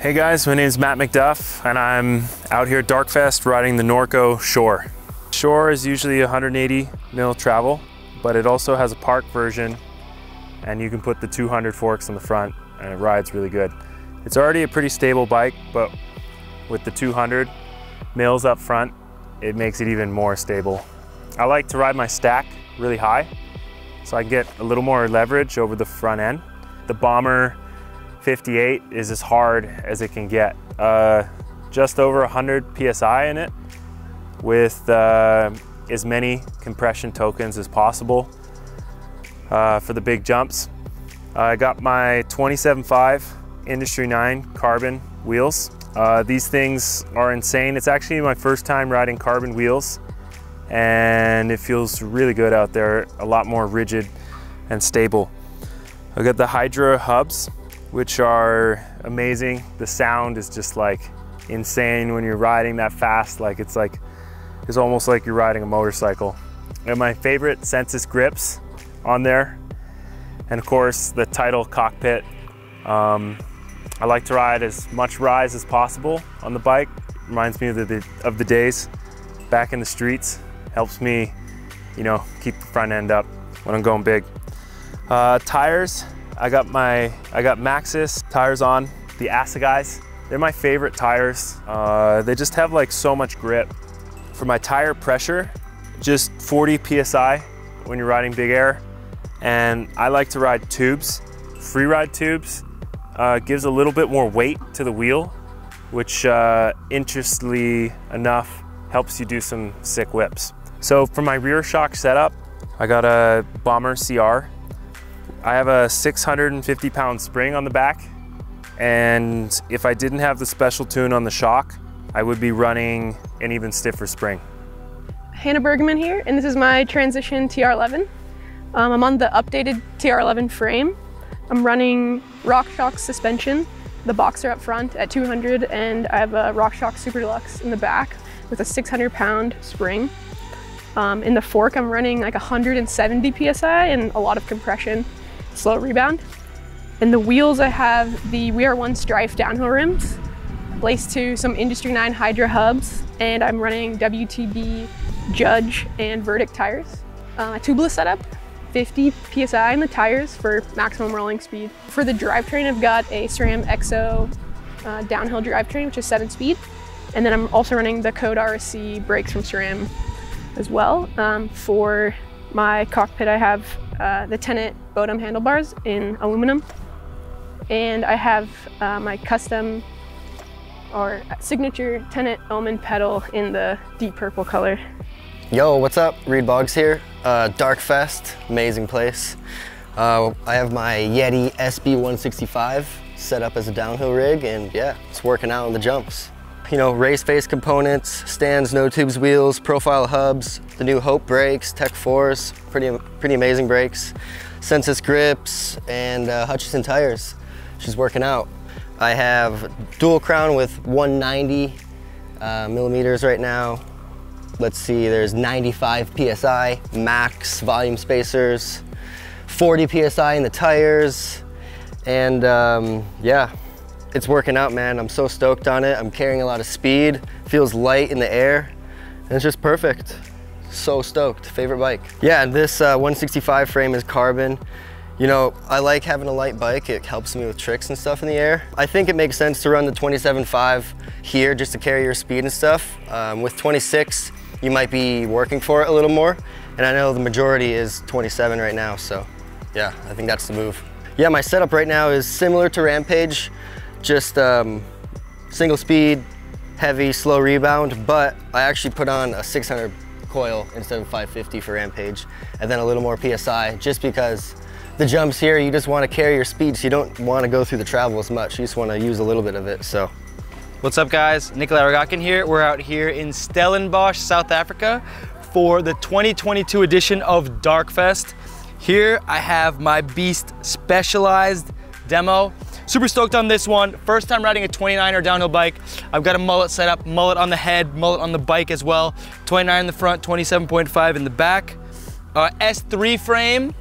Hey guys, my name is Matt Macduff and I'm out here at Darkfest riding the Norco Shore. Shore is usually 180 mil travel, but it also has a park version and you can put the 200 forks on the front and it rides really good. It's already a pretty stable bike, but with the 200 mils up front, it makes it even more stable. I like to ride my stack really high so I can get a little more leverage over the front end. The Bomber 58 is as hard as it can get. Just over 100 PSI in it with as many compression tokens as possible for the big jumps. I got my 27.5 Industry 9 carbon wheels. These things are insane. It's actually my first time riding carbon wheels and it feels really good out there, a lot more rigid and stable. I got the Hydra hubs, which are amazing. The sound is just like insane when you're riding that fast. It's almost like you're riding a motorcycle. And my favorite Sensus grips on there. And of course the Tidal cockpit. I like to ride as much rise as possible on the bike. Reminds me of the days back in the streets. Helps me, you know, keep the front end up when I'm going big. Tires. I got Maxxis tires on, the Assegais. They're my favorite tires. They just have like so much grip. For my tire pressure, just 40 PSI when you're riding big air. And I like to ride tubes. Freeride tubes gives a little bit more weight to the wheel, which interestingly enough, helps you do some sick whips. So for my rear shock setup, I got a Bomber CR. I have a 650 pound spring on the back, and if I didn't have the special tune on the shock, I would be running an even stiffer spring. Hannah Bergmann here, and this is my Transition TR11. I'm on the updated TR11 frame. I'm running RockShox suspension, the boxer up front at 200, and I have a RockShox Super Deluxe in the back with a 600 pound spring. In the fork, I'm running like 170 PSI and a lot of compression. Slow rebound. In the wheels, I have the WeAre1 Strife downhill rims, laced to some Industry 9 Hydra hubs, and I'm running WTB Judge and Verdict tires. Tubeless setup, 50 PSI in the tires for maximum rolling speed. For the drivetrain, I've got a SRAM EXO downhill drivetrain, which is 7-speed, and then I'm also running the Code RSC brakes from SRAM as well. For my cockpit, I have the Tenet Bodum handlebars in aluminum, and I have my custom or signature Tenet Omen pedal in the deep purple color. Yo, what's up? Boggs here. Darkfest, amazing place. I have my Yeti SB165 set up as a downhill rig, and yeah, it's working out on the jumps. You know, race face components, stands, no tubes wheels, profile hubs, the new Hope brakes, Tech 4s, pretty amazing brakes, Sensus grips, and Hutchison tires. She's working out. I have dual crown with 190 millimeters right now. Let's see, there's 95 PSI, max volume spacers, 40 PSI in the tires, and yeah. It's working out, man. I'm so stoked on it. I'm carrying a lot of speed, feels light in the air, and it's just perfect. So stoked, favorite bike. Yeah, this 165 frame is carbon. You know, I like having a light bike. It helps me with tricks and stuff in the air. I think it makes sense to run the 27.5 here just to carry your speed and stuff. With 26, you might be working for it a little more, and I know the majority is 27 right now, so yeah, I think that's the move. Yeah, my setup right now is similar to Rampage. Just single speed, heavy, slow rebound, but I actually put on a 600 coil instead of 550 for Rampage, and then a little more PSI, just because the jumps here, you just want to carry your speed, so you don't want to go through the travel as much. You just want to use a little bit of it, so. What's up, guys? Nicholi Rogatkin here. We're out here in Stellenbosch, South Africa for the 2022 edition of Darkfest. Here I have my Beast Specialized demo. Super stoked on this one. First time riding a 29er downhill bike. I've got a mullet set up, mullet on the head, mullet on the bike as well. 29 in the front, 27.5 in the back. S3 frame.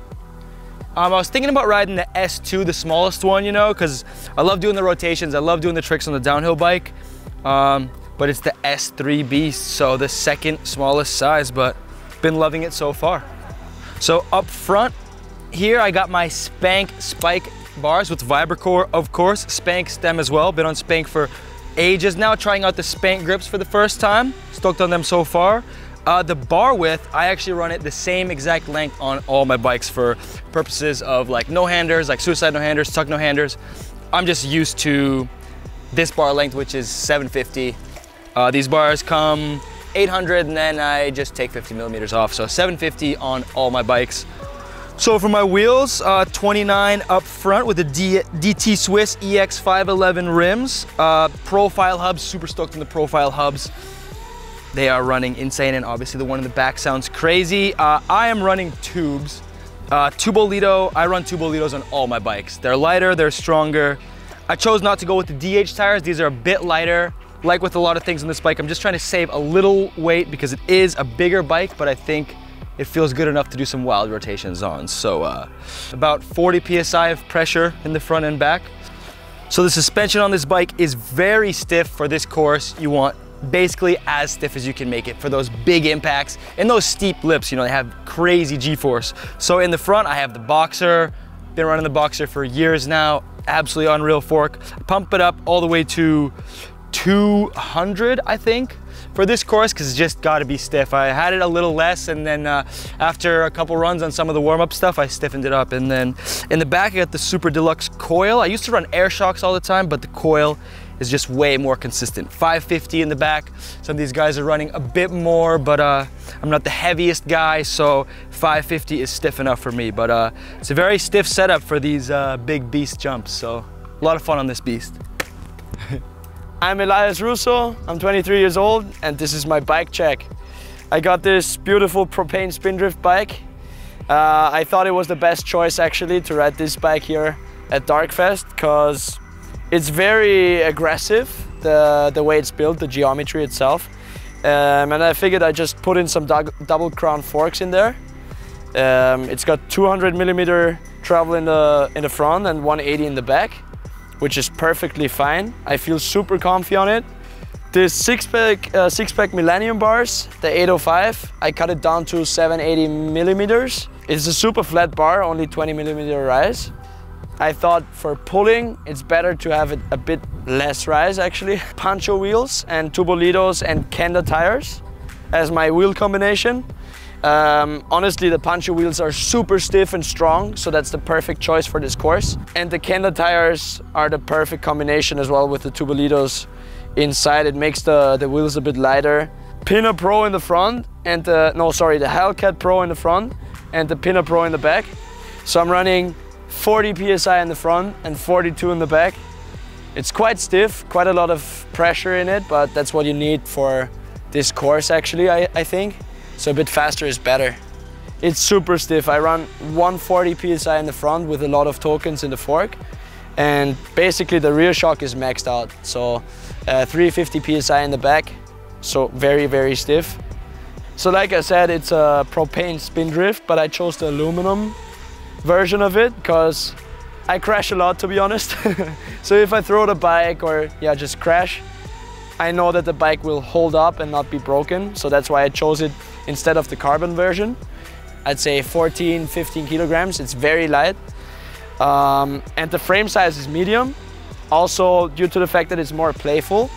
I was thinking about riding the S2, the smallest one, you know, because I love doing the rotations, I love doing the tricks on the downhill bike. But it's the S3 Beast, so the second smallest size, but been loving it so far. So up front here, I got my Spank spike bars with Vibracore, of course, Spank stem as well. Been on Spank for ages now, trying out the Spank grips for the first time. Stoked on them so far. The bar width, I actually run it the same exact length on all my bikes for purposes of like no-handers, like suicide no-handers, tuck no-handers. I'm just used to this bar length, which is 750. These bars come 800 and then I just take 50 millimeters off. So 750 on all my bikes. So for my wheels, 29 up front with the DT Swiss EX511 rims. Profile hubs, super stoked on the profile hubs. They are running insane, and obviously the one in the back sounds crazy. I am running tubes. Tubolito, I run Tubolitos on all my bikes. They're lighter, they're stronger. I chose not to go with the DH tires. These are a bit lighter. Like with a lot of things on this bike, I'm just trying to save a little weight because it is a bigger bike, but I think it feels good enough to do some wild rotations on. So about 40 PSI of pressure in the front and back. So the suspension on this bike is very stiff for this course. You want basically as stiff as you can make it for those big impacts and those steep lips. You know, they have crazy G-force. So in the front, I have the Boxer. Been running the Boxer for years now. Absolutely unreal fork. Pump it up all the way to 200, I think, for this course, because it's just got to be stiff. I had it a little less, and then after a couple runs on some of the warm-up stuff, I stiffened it up. And then in the back, I got the Super Deluxe coil. I used to run air shocks all the time, but the coil is just way more consistent. 550 in the back. Some of these guys are running a bit more, but I'm not the heaviest guy, so 550 is stiff enough for me. But it's a very stiff setup for these big beast jumps, so a lot of fun on this beast. I'm Elias Ruso, I'm 23 years old, and this is my bike check. I got this beautiful Propain Spindrift bike. I thought it was the best choice actually to ride this bike here at Darkfest, because it's very aggressive, the way it's built, the geometry itself. And I figured I'd just put in some double crown forks in there. It's got 200 millimeter travel in the front and 180 in the back, which is perfectly fine. I feel super comfy on it. This six-pack Millennium bars, the 805, I cut it down to 780 millimeters. It's a super flat bar, only 20 millimeter rise. I thought for pulling, it's better to have it a bit less rise actually. Pancho wheels and Tubolitos and Kenda tires as my wheel combination. Honestly, the Pancho wheels are super stiff and strong, so that's the perfect choice for this course. And the Kenda tires are the perfect combination as well with the Tubolitos inside. It makes the wheels a bit lighter. Pinna Pro in the front and the Hellcat Pro in the front and the Pinna Pro in the back. So I'm running 40 PSI in the front and 42 in the back. It's quite stiff, quite a lot of pressure in it, but that's what you need for this course actually, I think. So a bit faster is better. It's super stiff. I run 140 PSI in the front with a lot of tokens in the fork. And basically the rear shock is maxed out. So 350 PSI in the back. So very, very stiff. So like I said, it's a Propain Spindrift, but I chose the aluminum version of it because I crash a lot, to be honest. So if I throw the bike or just crash, I know that the bike will hold up and not be broken. So that's why I chose it instead of the carbon version. I'd say 14, 15 kilograms. It's very light. And the frame size is medium. Also, due to the fact that it's more playful,